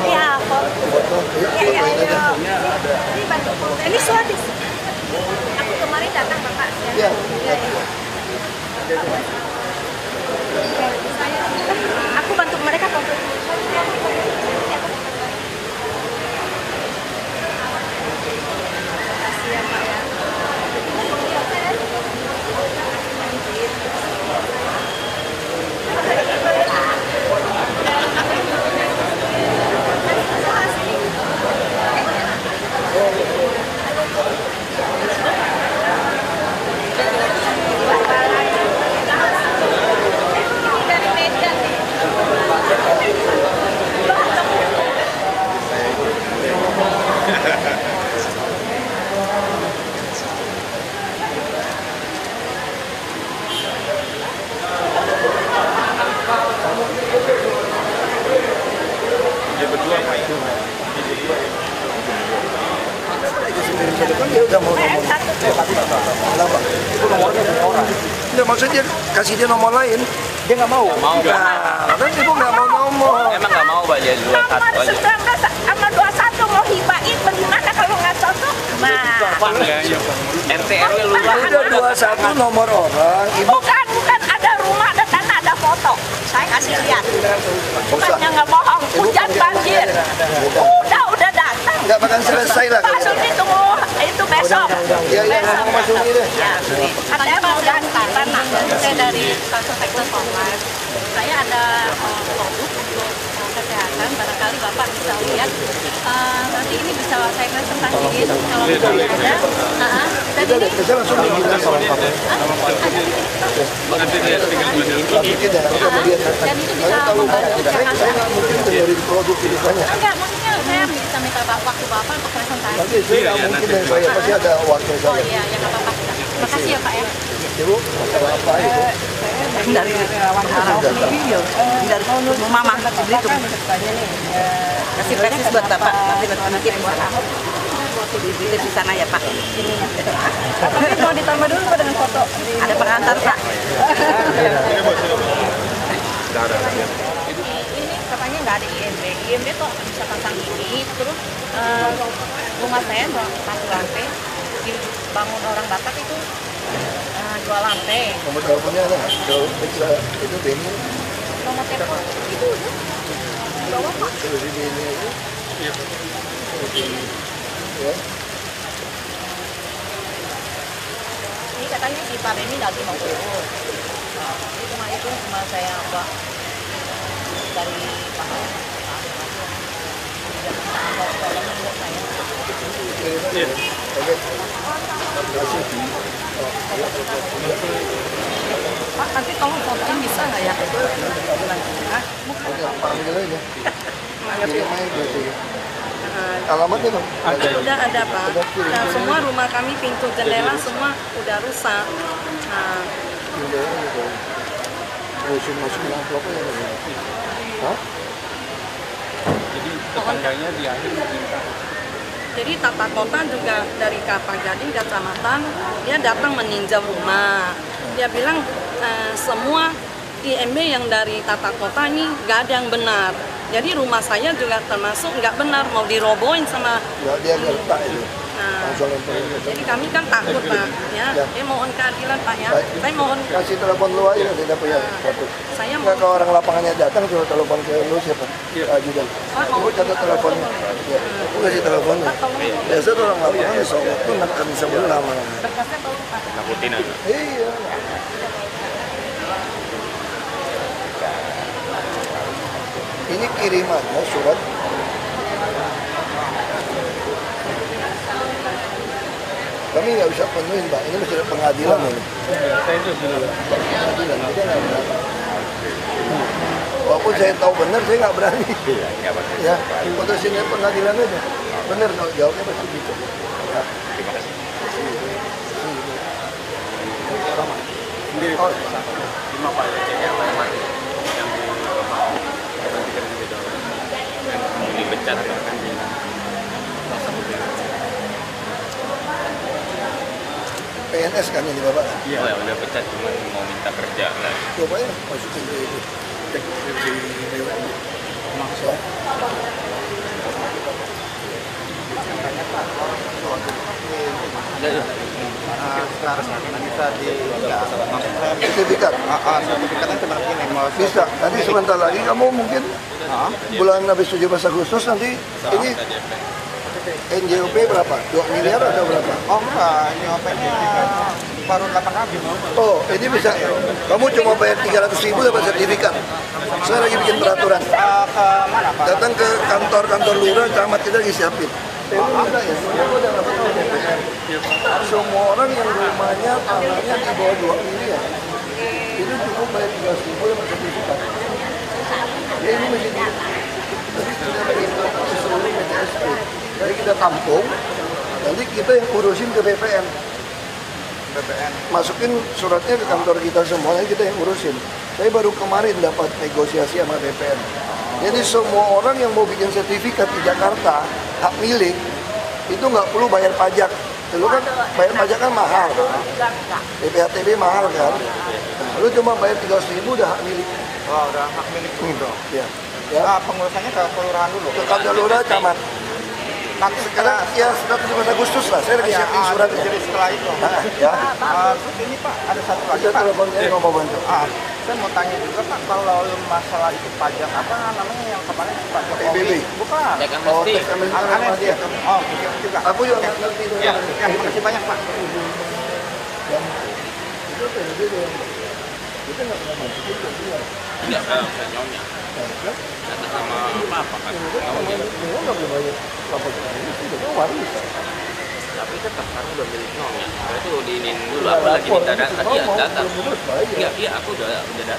Iya, foto. Iya. Ini bantu foto. Ini suatu. Aku kemarin datang Bapak. Iya. Aku bantu mereka foto. Nggak, maksudnya kasih dia nomor lain. Dia nggak mau. Nggak mau, Pak. Nah, kan ibu nggak mau nomor. Emang nggak mau, Pak, dia 21 Nomor aja. 19 sama 21 mau hibain bagaimana kalau nggak cocok? Nah, Pak, RT RW lurah. Udah 21 nomor orang, ibu bukan ada rumah, ada tanah, ada foto. Saya kasih lihat. Bukannya nggak bohong, hujan banjir. Udah datang. nggak bakal selesai lah. Pak Suni tunggu itu besok. Ya, Besok. Mas Suni deh. Ya, katanya mau ganti tanah. Saya dari Langsung Sektor Kompas. Saya ada produk untuk kesehatan. Barangkali Bapak bisa lihat. Nanti ini bisa saya presentasiin kalau misalnya ada. Dan ini Saya langsung bikin dan itu bisa membantu saya nggak mungkin dari produk ini banyak. enggak, maksudnya saya bisa minta waktu Bapak untuk presentasi. Nanti saya nggak mungkin dari saya pasti ada waktu Oh saya. iya, ya nggak apa-apa. Terima kasih ya Pak ya. Ibu, masalah apa itu? Dari Mama Belitung. Kasih persis buat Bapak, nanti titip buat aku. Titip di sana ya Pak. Tapi mau ditambah dulu Pak dengan foto. Ada pengantar Pak. Ini katanya nggak ada IMB. IMB kok bisa pasang ini, terus rumah saya satu lantai dibangun orang Batak itu 2 lantai. Nomor teleponnya ada nggak? Kalau bisa itu Beni. Nomor telepon itu udah bawa Pak. Kalau di Beni itu. Iya. Ya. Ini katanya si Pak Beni lagi mau turun. Ini cuma saya buat dari Pak. Iya. Oke. Terima kasih. Pak, nanti tolong fotoin bisa nggak ya? Oke, panggil aja. Kirim aja berarti. Alamatnya dong. Udah ada Pak. Nah, semua rumah kami pintu jendela semua udah rusak. Nah, Masukin amplopnya ya. Hah? Jadi tetangganya di akhir minta. jadi tata kota juga dari Kelapa Gading Kecamatan dia datang meninjau rumah. Dia bilang semua IMB yang dari tata kota ini nggak ada yang benar. Jadi rumah saya juga termasuk nggak benar, mau dirobohin sama. Ya, dia gertak itu. Nah, Langsung lempar itu. jadi kami kan takut Pak, ya. Dia mohon keadilan Pak ya. Saya mohon. Kasih telepon lu aja nanti dapat ya. Saya Enggak, mau. kalau orang lapangannya datang suruh telepon ke lu siapa? Ajudan. Ibu catat teleponnya. Ya, aku kasih teleponnya. Biasa tuh orang lapangan di Solo tuh nggak bisa belah malah. Berkasnya tolong Pak. Nakutin aja. Iya. Ini kirimannya surat. Kami nggak bisa penuhin, Pak. Ini masih ada pengadilan ini. Saya itu dulu. Pengadilan, kita nggak berani. Walaupun saya tahu benar, saya nggak berani. Iya, nggak apa-apa. Ya, putusin dari pengadilan aja. Benar, kalau jawabnya pasti gitu. Ya. Terima kasih. Sendiri, Oh, 5 Pak, ceknya apa yang mati? Yang di rumah. Gantikan gitu. Yang dipecat atau kan di PNS kan ini Bapak? Iya, udah pecat cuma mau minta kerja lah. Coba ya, masukin ke itu. Cek di BUMN. mahasiswa. Sekarang bisa di Sertifikat? sertifikatnya seperti ini. Bisa. Nanti sebentar lagi kamu mungkin bulan habis 17 Agustus nanti ini NJOP berapa? 2 miliar atau berapa? Oh enggak, NJOP-nya baru 8 kali. Oh, ini bisa. Kamu cuma bayar 300.000 dapat sertifikat. Saya lagi bikin peraturan. Ke mana Pak? Datang ke kantor lurah, camat kita lagi siapin. Semua orang yang rumahnya tanahnya di bawah 2 miliar itu cukup bayar 300.000 dapat sertifikat. Ya, ini masih di. Jadi sudah bagi seluruh PTSP. Jadi kita tampung, nanti kita yang urusin ke BPN. Masukin suratnya ke kantor kita semuanya, kita yang urusin. Saya baru kemarin dapat negosiasi sama BPN. Jadi semua orang yang mau bikin sertifikat di Jakarta, hak milik, itu nggak perlu bayar pajak. Dulu kan bayar pajak kan mahal, PPHTB mahal kan. Nah, lu cuma bayar 300.000 udah hak milik. Oh, udah hak milik dulu. Ya. Ya. Pengurusannya ke kelurahan dulu. Ke kantor lurah, camat. Nanti Sekarang ya setelah 17 Agustus lah, saya lagi siapin suratnya. Jadi setelah itu. Ya. Terus ini Pak, ada satu lagi Kita Pak. teleponnya mau bantu. Saya mau tanya juga Pak, kalau masalah itu pajak apa namanya yang kemarin Pak Jokowi? PBB. Bukan. Oh, tes amnesty Amnesty. ya. Oh, gitu juga. Aku juga nggak ngerti itu. Ya, terima kasih banyak Pak. Itu PBB doang. Kita nggak pernah bantu itu. Tidak ada nyonya. Tidak sama apa kan? Memang nggak boleh bayar lapor ini itu waris. Tapi tetap karena udah milik nyonya. Saya tuh diinin dulu aku lagi minta data. Iya data. Iya aku udah data.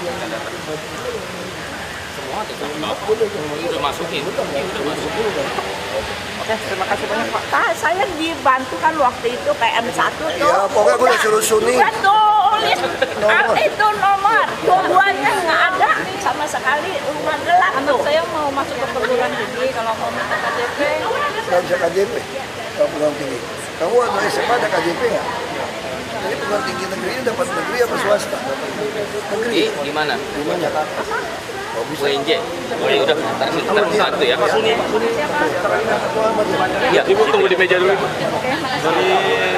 Semua tetap udah masukin. Udah masukin. Oke, terima kasih banyak Pak. Saya dibantu kan waktu itu PM1 tuh. Ya pokoknya aku udah suruh Suni. Udah tulis itu nomor, dua-duanya nggak ada sama sekali, rumah gelap Anak tuh. saya mau masuk ke perguruan tinggi, kalau mau minta KJP, Nggak bisa KJP. Kalau perguruan tinggi. Kamu waktu SMA ada KJP nggak? Jadi perguruan tinggi negerinya dapat negeri apa swasta? Negeri. Di mana? Di mana? Oh bisa. UNJ. Oh ya udah, ntar satu ya. Ya, Ibu tunggu di meja dulu. Dari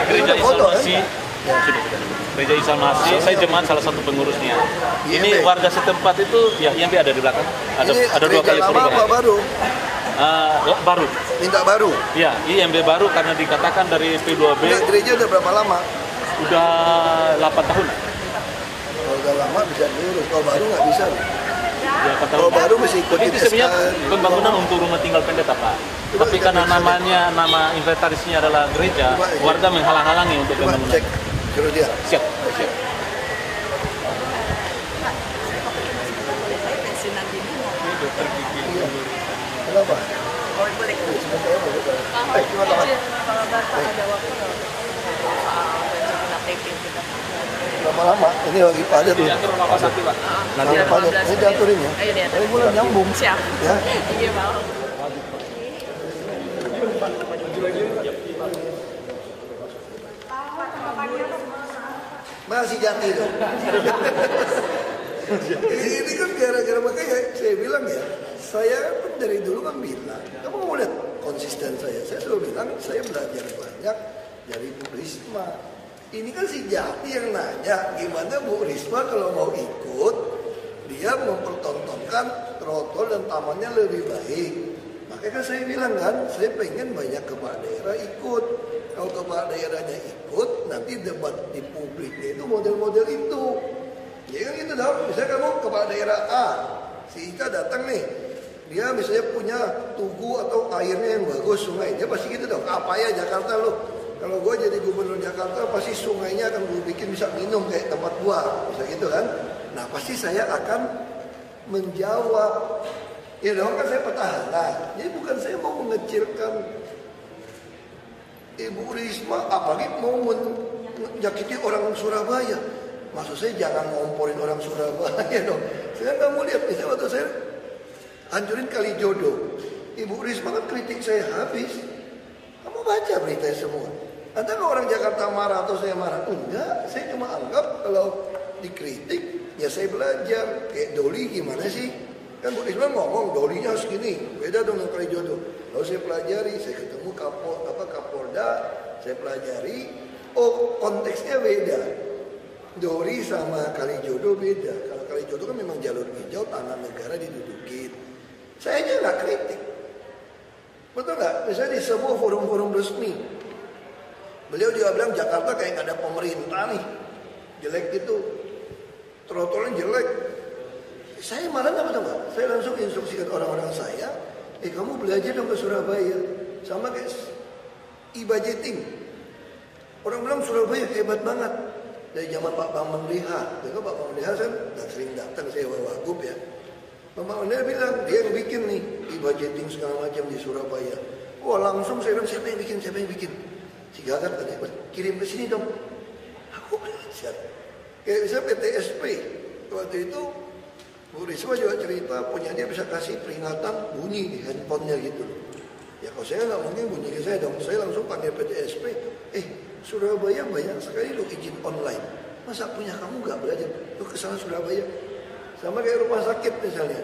Gereja Isalmasi. Gereja Isalmasi, saya jemaat salah satu pengurusnya. Ini warga setempat itu, ya IMB ada di belakang. Ada 2 kali lama apa perubahan. baru? Baru. Minta baru. Ya, IMB baru karena dikatakan dari P2B Enggak, gereja udah berapa lama? udah 8 tahun. Kalau udah lama bisa diurus, kalau baru nggak bisa. Ya, 8 tahun. Kalau baru mesti ikut Ini sebenarnya diteskan. pembangunan untuk rumah tinggal pendeta Pak. Tapi karena nama inventarisnya adalah gereja, warga menghalang-halangi untuk Coba pembangunan. cek, suruh dia. Siap. Kenapa? Lama-lama, ini lagi padat nih. Diatur sama Pak Sakti Pak. Nanti padat, ini diaturin ya. Ini mulai nyambung. Siap. Ya. Iya, Pak. Masih jati tuh. Ini kan gara-gara makanya saya bilang ya, saya kan dari dulu kan bilang, kamu mau lihat konsisten saya selalu bilang saya belajar banyak dari Bu Risma. Ini kan si Jati yang nanya, gimana Bu Risma kalau mau ikut, dia mempertontonkan trotol dan tamannya lebih baik. Makanya kan saya bilang kan, saya pengen banyak kepala daerah ikut. Kalau kepala daerahnya ikut, nanti debat di publiknya itu model-model itu. Ya kan gitu dong, misalnya kamu kepala daerah A, si Ika datang nih, dia misalnya punya tugu atau airnya yang bagus, sungai, dia pasti gitu dong, apa ya Jakarta lu, kalau gue jadi gubernur Jakarta pasti sungainya akan gue bikin bisa minum kayak tempat gua, bisa gitu kan. Nah pasti saya akan menjawab, ya dong kan saya petahana, jadi bukan saya mau mengecilkan Ibu Risma, apalagi mau menyakiti orang Surabaya. Maksud saya jangan ngomporin orang Surabaya dong. Saya nggak mau lihat, misalnya waktu saya hancurin Kalijodo, Ibu Risma kan kritik saya habis. Kamu baca berita semua. Nanti kalau orang Jakarta marah atau saya marah, enggak. Saya cuma anggap kalau dikritik, ya saya belajar. Kayak Doli gimana sih? Kan Bu Risma ngomong dolinya segini, beda dong dengan Kalijodo. Lalu saya pelajari, saya ketemu Kapolda, saya pelajari, oh konteksnya beda. Dori sama Kalijodo beda. Kalau Kalijodo kan memang jalur hijau, tanah negara didudukin. Saya aja nggak kritik, betul nggak? Misalnya di sebuah forum-forum resmi, beliau juga bilang Jakarta kayak nggak ada pemerintah nih, jelek gitu, trotoarnya jelek. Saya malah nggak, saya langsung instruksikan orang-orang saya, kamu belajar dong ke Surabaya, sama kayak e-budgeting. Orang bilang Surabaya hebat banget dari zaman Pak Bambang Deha. Pak Bambang Deha saya sering datang, saya wagub ya. Pak Bambang Deha bilang dia yang bikin nih e-budgeting segala macam di Surabaya. Wah langsung saya bilang siapa yang bikin? Si Gagat tadi kirim ke sini dong. Aku belajar. Kayak bisa PTSP waktu itu. Bu Risma juga cerita punya dia bisa kasih peringatan bunyi di handphonenya gitu. Ya kalau saya nggak mungkin bunyi ke saya dong. Saya langsung panggil PTSP. Surabaya banyak sekali lo izin online. Masa punya kamu nggak belajar? Lo kesana Surabaya. Sama kayak rumah sakit misalnya.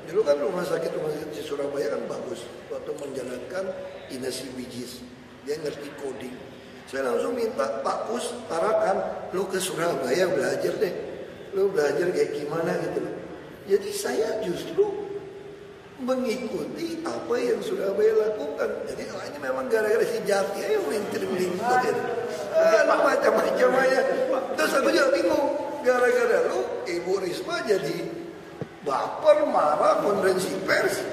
Dulu kan rumah sakit di Surabaya kan bagus. Waktu menjalankan Inasi Bijis. Dia ngerti coding. Saya langsung minta Pak Pus Tarakan. Lo ke Surabaya belajar deh. Lo belajar kayak gimana gitu loh. Jadi saya justru mengikuti apa yang Surabaya lakukan. Jadi ini memang gara-gara si Jati yang melintir-melintir. Macam-macam aja. Terus aku juga bingung. Gara-gara lu Ibu Risma jadi baper, marah, konferensi pers.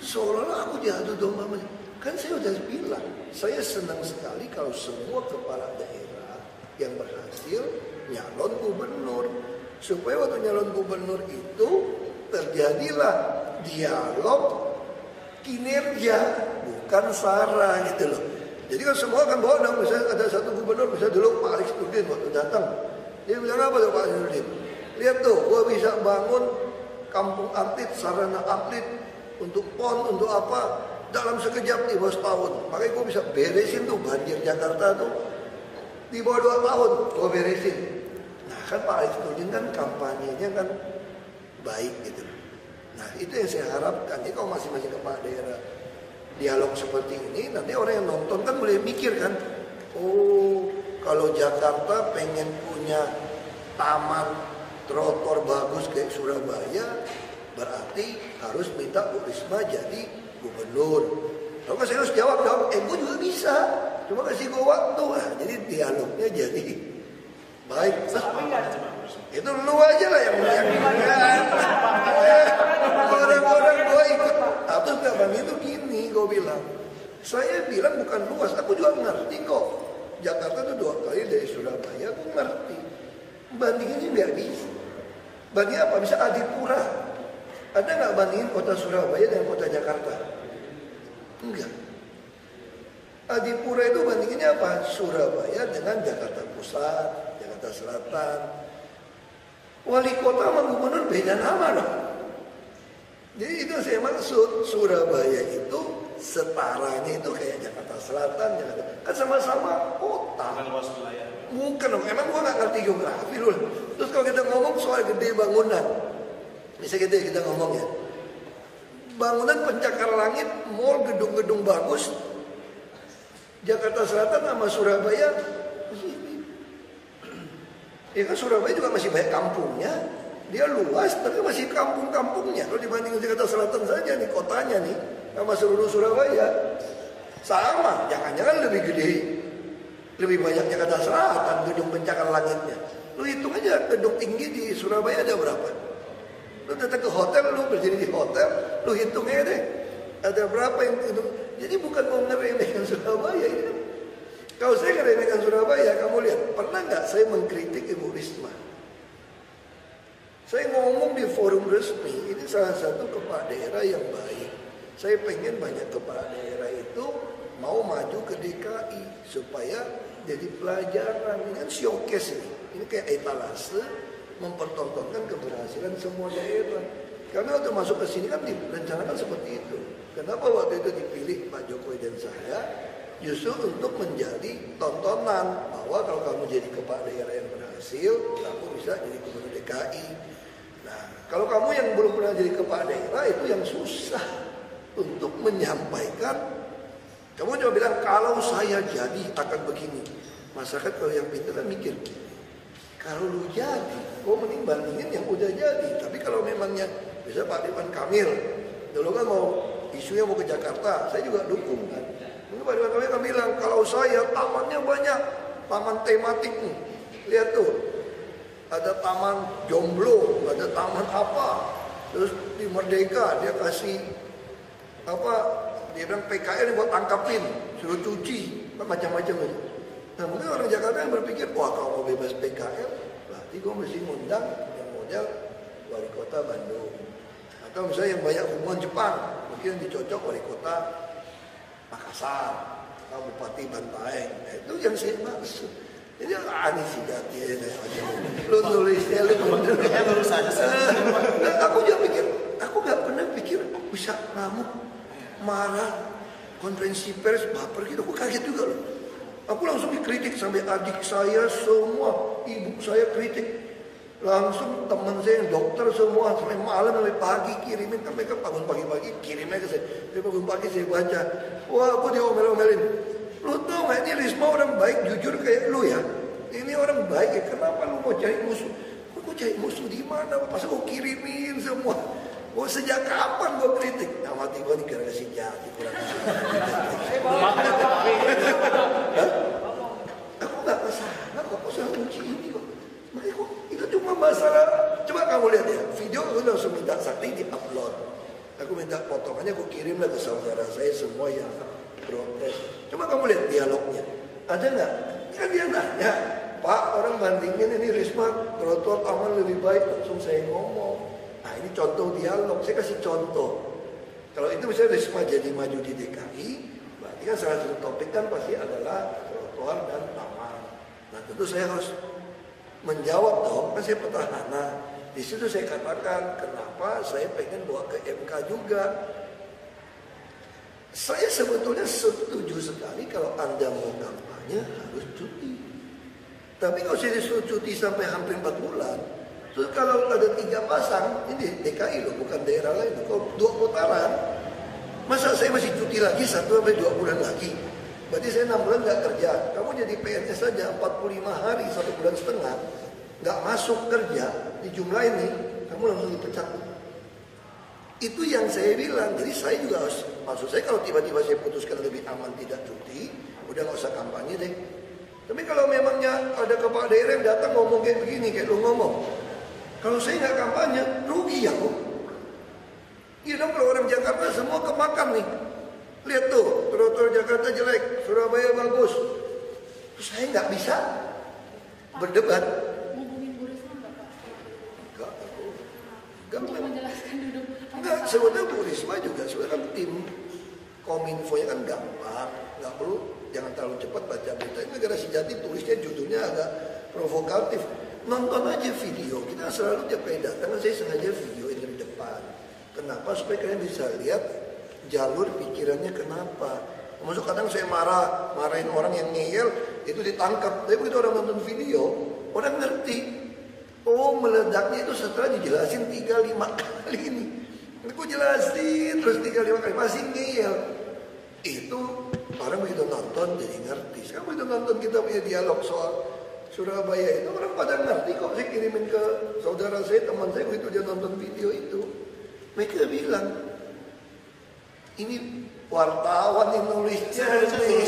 Seolah-olah aku jatuh domba. Kan saya udah bilang, saya senang sekali kalau semua kepala daerah yang berhasil nyalon gubernur. Supaya waktu nyalon gubernur itu terjadilah dialog kinerja, bukan sara gitu loh. Jadi kan semua akan bawa dong, misalnya ada satu gubernur, misalnya dulu Pak Alex Nurdin waktu datang. Dia bilang apa tuh Pak Alex Nurdin? Lihat tuh, gua bisa bangun kampung atlet, sarana atlet, untuk PON, untuk apa, dalam sekejap di bawah setahun. Makanya gua bisa beresin tuh banjir Jakarta tuh di bawah 2 tahun, gua beresin. Nah kan Pak Alex Nurdin kan kampanyenya kan baik gitu. Nah itu yang saya harapkan. Jadi kalau masing-masing kepala daerah dialog seperti ini, nanti orang yang nonton kan boleh mikir kan, oh kalau Jakarta pengen punya taman trotoar bagus kayak Surabaya, berarti harus minta Bu Risma jadi gubernur. Kalau saya harus jawab, gue juga bisa, cuma kasih gue waktu. Nah, jadi dialognya jadi baik. Itu lu aja lah yang orang-orang gue ikut. Atau gak bang itu gini gue bilang. Saya bilang bukan luas, aku juga ngerti kok. Jakarta itu 2 kali dari Surabaya, aku ngerti. Bandinginnya nggak bisa. Bandingin apa? Bisa Adipura. Ada nggak bandingin kota Surabaya dengan kota Jakarta? Enggak. Adipura itu bandinginnya apa? Surabaya dengan Jakarta Pusat, Jakarta Selatan. Wali kota sama gubernur beda nama dong. Jadi itu saya maksud, Surabaya itu setaranya itu kayak Jakarta Selatan, Jakarta, kan sama-sama kota. Bukan dong, emang gua nggak ngerti geografi loh. Terus kalau kita ngomong soal gede bangunan, misalnya kita ngomong ya, bangunan pencakar langit, mall, gedung-gedung bagus, Jakarta Selatan sama Surabaya, ya kan Surabaya juga masih banyak kampungnya. Dia luas, tapi masih kampung-kampungnya. Kalau dibandingkan Jakarta Selatan saja nih, kotanya nih, sama seluruh Surabaya, sama. Jangan-jangan lebih gede, lebih banyak Jakarta Selatan, gedung pencakar langitnya. Lu hitung aja, gedung tinggi di Surabaya ada berapa? Lu datang ke hotel, lu berdiri di hotel, lu hitung aja deh. Ada berapa yang gedung. Jadi bukan mau ngeremehkan Surabaya ini. Kalau saya ngeremehkan Surabaya, kamu lihat, pernah nggak saya mengkritik Ibu Risma? Saya ngomong di forum resmi, ini salah satu kepala daerah yang baik. Saya pengen banyak kepala daerah itu mau maju ke DKI supaya jadi pelajaran. Ini kan showcase ini. Ini kayak etalase mempertontonkan keberhasilan semua daerah. Karena waktu masuk ke sini kan direncanakan seperti itu. Kenapa waktu itu dipilih Pak Jokowi dan saya? Justru untuk menjadi tontonan bahwa kalau kamu jadi kepala daerah yang berhasil, kamu bisa jadi gubernur DKI. Nah, Kalau kamu yang belum pernah jadi kepala daerah, itu yang susah untuk menyampaikan. Kamu coba bilang, kalau saya jadi akan begini. Masyarakat kalau yang pintar kan mikir, kalau lu jadi, mending bandingin yang udah jadi. Tapi kalau memangnya, bisa Pak Ridwan Kamil, dulu kan mau isunya mau ke Jakarta, saya juga dukung kan. Mungkin Pak Ridwan Kamil kan bilang, kalau saya tamannya banyak, taman tematik nih. Lihat tuh, ada taman jomblo, ada taman apa. Terus di Merdeka dia kasih apa? Dia bilang PKL buat tangkapin, suruh cuci, macam-macam itu. Nah mungkin orang Jakarta yang berpikir, wah kalau mau bebas PKL, berarti gue mesti ngundang yang model wali kota Bandung. Atau misalnya yang banyak hubungan Jepang, mungkin yang dicocok wali kota Makassar, atau Bupati Bantaeng. Nah, itu yang saya maksud. Jadi aneh sih jati aja. Lu nulisnya, lu lurus aja. Aku juga pikir, aku nggak pernah pikir bisa ngamuk, marah, konferensi pers, baper gitu. Aku kaget juga loh. Aku langsung dikritik sampai adik saya semua, ibu saya kritik. Langsung teman saya yang dokter semua sampai malam sampai pagi kirimin, kan mereka bangun pagi-pagi kirimnya ke saya. Saya bangun pagi saya baca, wah aku diomel-omelin. Lu tau gak ini Risma orang baik jujur kayak lu ya? Ini orang baik ya, kenapa lu mau cari musuh? Lu cari musuh di mana? Pas aku kirimin semua. Oh sejak kapan gua kritik? Nah mati gua nih gara-gara si jati kurang. Aku gak kesana kok, saya kunci ini kok. Makanya kok itu cuma masalah. Coba kamu lihat ya, video aku langsung minta Sakti di-upload. Aku minta potongannya, aku kirim lah ke saudara saya semua yang protes. Coba kamu lihat dialognya. Ada nggak? Kan dia nanya, Pak orang bandingin ini Risma trotoar aman lebih baik. Langsung saya ngomong. Nah ini contoh dialog. Saya kasih contoh. Kalau itu misalnya Risma jadi maju di DKI, berarti kan salah satu topik kan pasti adalah trotoar dan taman. Nah tentu saya harus menjawab dong. Kan saya petahana. Di situ saya katakan kenapa saya pengen bawa ke MK juga. Saya sebetulnya setuju sekali kalau Anda mau kampanye harus cuti. Tapi kalau saya disuruh cuti sampai hampir 4 bulan, terus kalau ada 3 pasang, ini DKI loh, bukan daerah lain. Kalau 2 putaran, masa saya masih cuti lagi 1 sampai 2 bulan lagi? Berarti saya 6 bulan nggak kerja. Kamu jadi PNS saja 45 hari, 1 bulan setengah, nggak masuk kerja, di jumlah ini, kamu langsung dipecat. Itu yang saya bilang. Jadi saya juga harus, maksud saya kalau tiba-tiba saya putuskan lebih aman tidak cuti, udah nggak usah kampanye deh. Tapi kalau memangnya ada kepala daerah yang datang ngomong kayak begini, kayak lu ngomong, kalau saya nggak kampanye, rugi ya kok. Iya dong, kalau orang Jakarta semua kemakan nih. Lihat tuh, trotoar Jakarta jelek, Surabaya bagus. Terus saya nggak bisa berdebat. Enggak, sebetulnya Bu Risma juga sebenarnya kan tim Kominfo-nya kan gampang, nggak perlu, jangan terlalu cepat baca berita. Ini negara sejati tulisnya judulnya agak provokatif. Nonton aja video, kita selalu tiap kali datang kan saya sengaja videoin dari depan. Kenapa? Supaya kalian bisa lihat jalur pikirannya kenapa. Maksud kadang saya marahin orang yang ngeyel itu ditangkap. Tapi begitu orang nonton video, orang ngerti. Oh meledaknya itu setelah dijelasin 3-5 kali ini. Aku jelasin terus 3-5 kali masih ngeyel. Itu orang begitu nonton jadi ngerti. Sekarang begitu nonton kita punya dialog soal Surabaya itu orang pada ngerti kok. Saya kirimin ke saudara saya, teman saya begitu dia nonton video itu. Mereka bilang, ini wartawan yang nulisnya nih.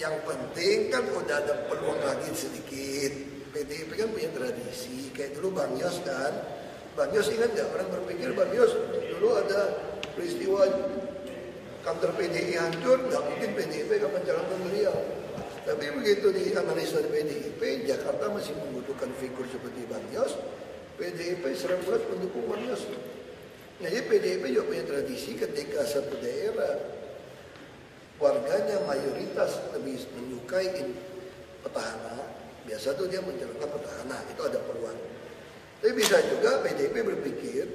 Yang penting kan udah ada peluang lagi sedikit. PDIP kan punya tradisi. Kayak dulu Bang Yos kan. Bang Yos ingat nggak? Orang berpikir Bang Yos dulu ada peristiwa kantor PDI hancur, nggak mungkin PDIP akan mencalonkan beliau. Tapi begitu dianalisa di PDIP, Jakarta masih membutuhkan figur seperti Bang Yos. PDIP serembulan mendukung Bang Yos. Jadi PDIP juga punya tradisi ketika satu daerah warganya mayoritas lebih menyukai petahana, biasa tuh dia mencalonkan petahana, itu ada peluang. Tapi bisa juga PDIP berpikir,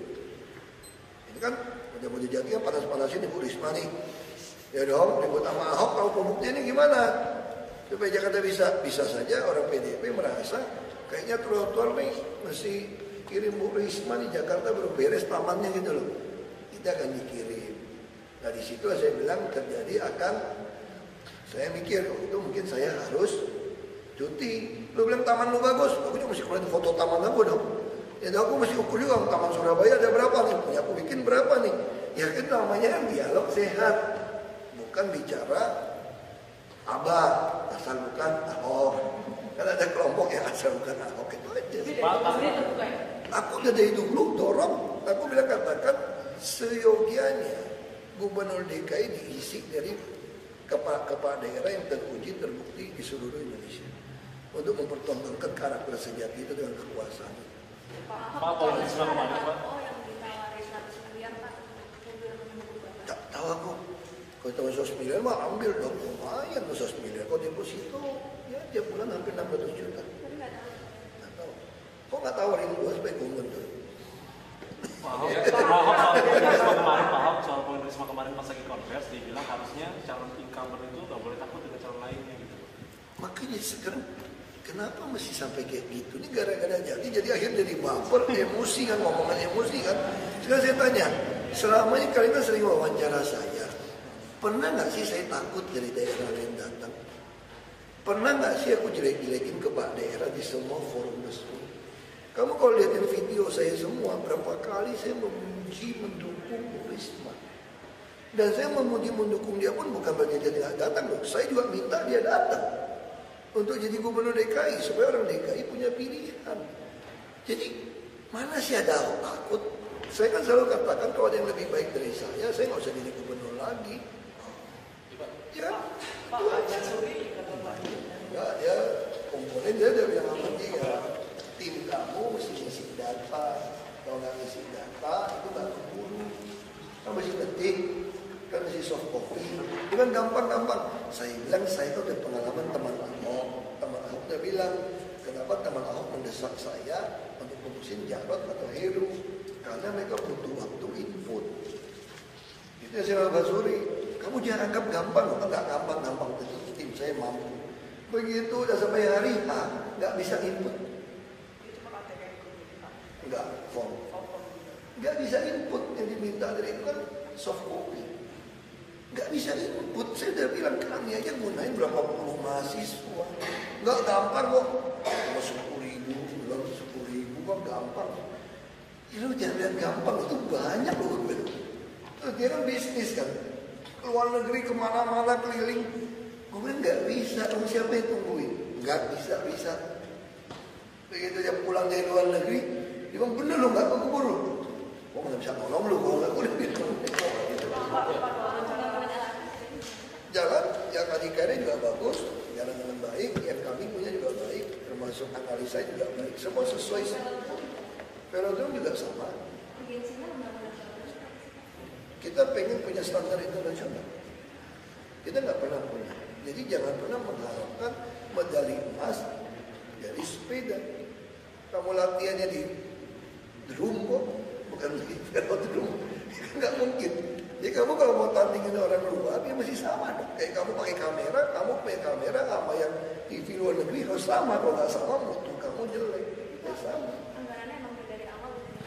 ini kan udah mau dijadikan panas-panasin Ibu Risma nih, Ya dong, ribut sama Ahok, tahu pembuktiannya gimana? Supaya Jakarta bisa saja orang PDIP merasa kayaknya trotoar nih mesti kirim Bu Risma di Jakarta baru beres tamannya gitu loh. Kita akan dikirim. Nah di situ saya bilang terjadi akan, saya mikir itu mungkin saya harus cuti. Lu bilang taman lu bagus, aku juga mesti keluarin foto taman aku dong. Ya aku mesti ukur juga taman Surabaya ada berapa nih, punya aku bikin berapa nih. Ya kan namanya kan dialog sehat, bukan bicara abah asal bukan Ahok. Kan ada kelompok yang asal bukan Ahok itu aja. Aku udah dari dulu dorong, aku bilang katakan seyogianya Gubernur DKI diisi dari kepala daerah yang teruji terbukti di seluruh Indonesia untuk mempertontonkan karakter sejati itu dengan kekuasaan. Pak, poin Risma kemarin, Pak. Tak tahu aku. Kalau tahu 100 miliar mah ambil dong, lumayan 100 miliar. Kalau deposito ya tiap bulan hampir 600 juta. Nggak tahu. Kok nggak tawarin gua sebagai gubernur? Pak Ahok soal poin Risma kemarin pas lagi konvers dia bilang harusnya calon incumbent itu nggak boleh takut dengan calon lainnya gitu. Makanya sekarang kenapa mesti sampai kayak gitu? Ini gara-gara jadi akhirnya jadi baper, emosi kan, ngomongan emosi kan. Sekarang saya tanya, selama ini kalian kan sering wawancara saya, pernah nggak sih saya takut dari daerah lain datang? Pernah nggak sih aku jelek-jelekin kepala daerah di semua forum resmi? Kamu kalau lihatin video saya semua, berapa kali saya memuji, mendukung Bu Risma. Dan saya memuji, mendukung dia pun bukan berarti dia tidak datang loh. Saya juga minta dia datang untuk jadi gubernur DKI supaya orang DKI punya pilihan. Jadi mana sih ada Ahok takut? Saya kan selalu katakan kalau ada yang lebih baik dari saya nggak usah jadi gubernur lagi. Ya, Pak Haji Suri enggak, dia komponen dia bilang sama dia, tim kamu mesti ngisi data. Kalau nggak ngisi data itu nggak keburu. Kan mesti penting, kan mesti soft copy. Itu kan gampang-gampang. Saya bilang saya itu ada pengalaman teman Ahok. Teman Ahok udah bilang, kenapa teman Ahok mendesak saya untuk putusin Jarod atau Heru? Karena mereka butuh waktu input. Itu yang saya bilang, Suri, kamu jangan anggap gampang, nggak gampang-gampang. Tim saya mampu. Begitu udah sampai hari H, nggak bisa input. Nggak, form. Nggak bisa input yang diminta dari itu kan soft copy. Nggak bisa input. Saya udah bilang kami aja gunain berapa puluh mahasiswa. Nggak gampang kok. Cuma 10.000, bilang 10.000 kok gampang. Ya lu jangan lihat gampang, itu banyak loh. Terus dia kan bisnis kan. Keluar negeri kemana-mana keliling. Gue bilang nggak bisa, kamu siapa yang tungguin? Nggak bisa. Begitu dia pulang dari luar negeri, dia bilang bener lo nggak keburu. Gue nggak bisa nolong lo, kalau nggak gue udah bilang. Jalan yang adikannya juga bagus, jalan dengan baik, yang kami punya juga baik, termasuk analisa juga baik. Semua sesuai. Velodrome juga sama. Kita pengen punya standar internasional. Kita nggak pernah punya. Jadi jangan pernah mengharapkan medali emas dari sepeda. Kamu latihannya di drum kok, bukan di velodrome. Nggak mungkin. Jadi kamu kalau mau tandingin orang luar, dia mesti sama dong. Kayak kamu pakai kamera, kamu pakai kamera sama yang TV luar negeri harus sama. Kalau nggak sama, mutu kamu jelek. Ya sama.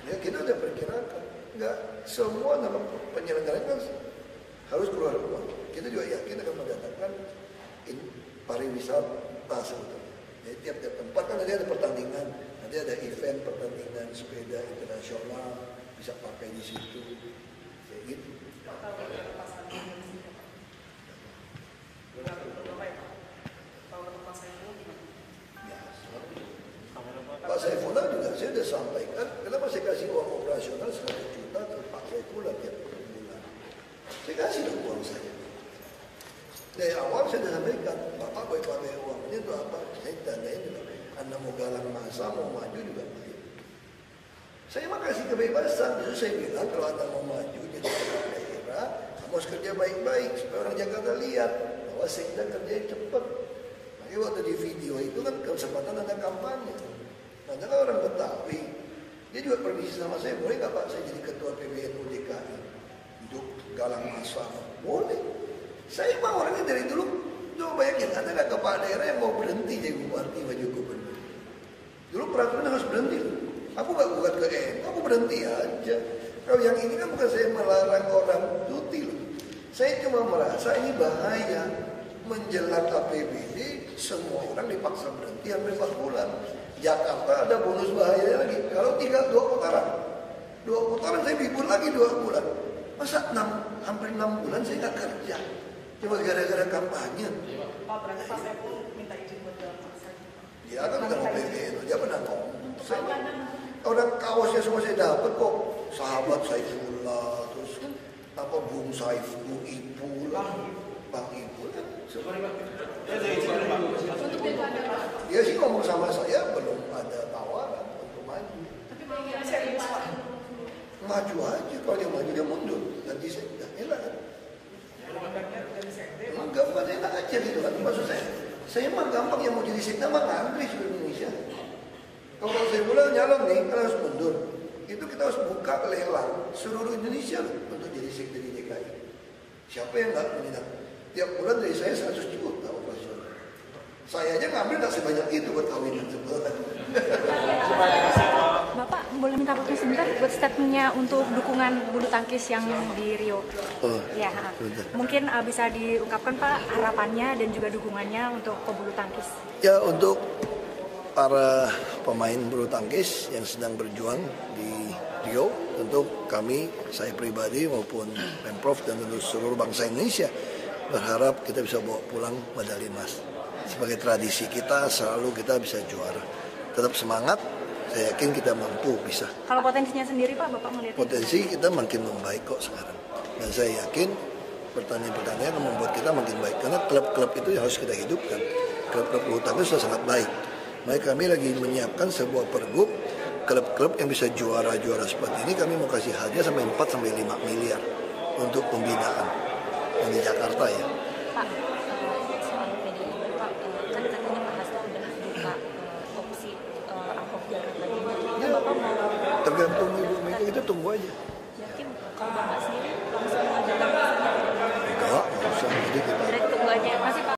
Ya kita udah perkirakan. Nggak semua dalam penyelenggaraan kan harus keluar uang. Kita juga yakin akan mendatangkan pariwisata sebetulnya. Jadi tiap-tiap tempat kan nanti ada pertandingan, nanti ada event pertandingan sepeda internasional bisa pakai di situ, kayak gitu. Pak Saifullah juga saya sudah sampaikan, kenapa saya kasih uang operasional 100 juta ke Pak Saifullah tiap bulan. Saya kasih dong uang saya. Dari awal saya sudah sampaikan, Bapak boleh pakai uang ini untuk apa? Saya tandain juga, Anda mau galang masa, mau maju juga baik. Saya mah kasih kebebasan, justru saya bilang kalau Anda mau maju jadi kepala daerah, kamu harus kerja baik-baik supaya orang Jakarta lihat bahwa saya kerja cepat. Makanya waktu di video itu kan kesempatan ada kampanye. Karena kan orang Betawi, dia juga permisi sama saya, boleh nggak Pak saya jadi ketua PBNU DKI untuk galang masa? Boleh. Saya mah orangnya dari dulu, coba bayangin, ada nggak kepala daerah yang mau berhenti jadi bupati maju gubernur? Dulu peraturan harus berhenti. Aku nggak gugat ke MK, aku berhenti aja. Kalau yang ini kan bukan saya melarang orang cuti loh. Saya cuma merasa ini bahaya. Menjelang APBD, semua orang dipaksa berhenti hampir 4 bulan. Jakarta ada bonus bahaya lagi. Kalau tinggal 2 putaran. 2 putaran saya libur lagi 2 bulan. Masa hampir 6 bulan saya nggak kerja. Cuma gara-gara kampanye. Pak, berarti Pak Saiful minta izin buat jalan paksa? Ya kan udah OPBN, dia pernah ngomong. Orang kaosnya semua saya dapat kok. Sahabat Saifullah, terus apa Bung Saif, Bung Ipul, Bang Ipul kan. Dia sih ngomong sama saya belum ada tawaran untuk maju. Tapi belum serius Pak. Maju aja, kalau dia maju dia mundur. Nanti saya udah enak kan. Emang gampang enak aja gitu kan. Maksud saya mah gampang yang mau jadi sekda mah ngantri seluruh Indonesia. Kalau saya bilang nyalon nih, kan harus mundur. Itu kita harus buka lelang seluruh Indonesia loh untuk jadi sekda di DKI. Siapa yang nggak minat? Tiap bulan dari saya 100 juta operasional. Saya aja ngambil tak sebanyak itu buat kawinan sebulan. Bapak boleh minta waktu sebentar buat statementnya untuk dukungan bulu tangkis yang di Rio. Oh, ya, mungkin bisa diungkapkan Pak harapannya dan juga dukungannya untuk pebulu tangkis. Ya, untuk para pemain bulu tangkis yang sedang berjuang di Rio, tentu kami, saya pribadi maupun Pemprov dan tentu seluruh bangsa Indonesia berharap kita bisa bawa pulang medali emas. Sebagai tradisi kita, selalu kita bisa juara. Tetap semangat, saya yakin kita mampu bisa. Kalau potensinya sendiri Pak, Bapak melihat? Potensi kita makin membaik kok sekarang. Dan saya yakin pertandingan-pertandingan akan membuat kita makin baik. Karena klub-klub itu yang harus kita hidupkan. Klub-klub bulu tangkis sudah sangat baik. Makanya kami lagi menyiapkan sebuah pergub klub-klub yang bisa juara-juara seperti ini. Kami mau kasih hadiah sampai 4-5 miliar untuk pembinaan yang di Jakarta ya. Pak, soal PDIP Pak, kan katanya Pak Hasto udah buka opsi Ahok Jarot lagi. Ya, Bapak mau? Tergantung Ibu Mega, kita tunggu aja. Yakin kalau Bapak sendiri langsung mau datang? Enggak usah. Jadi kita Tunggu aja, masih Pak.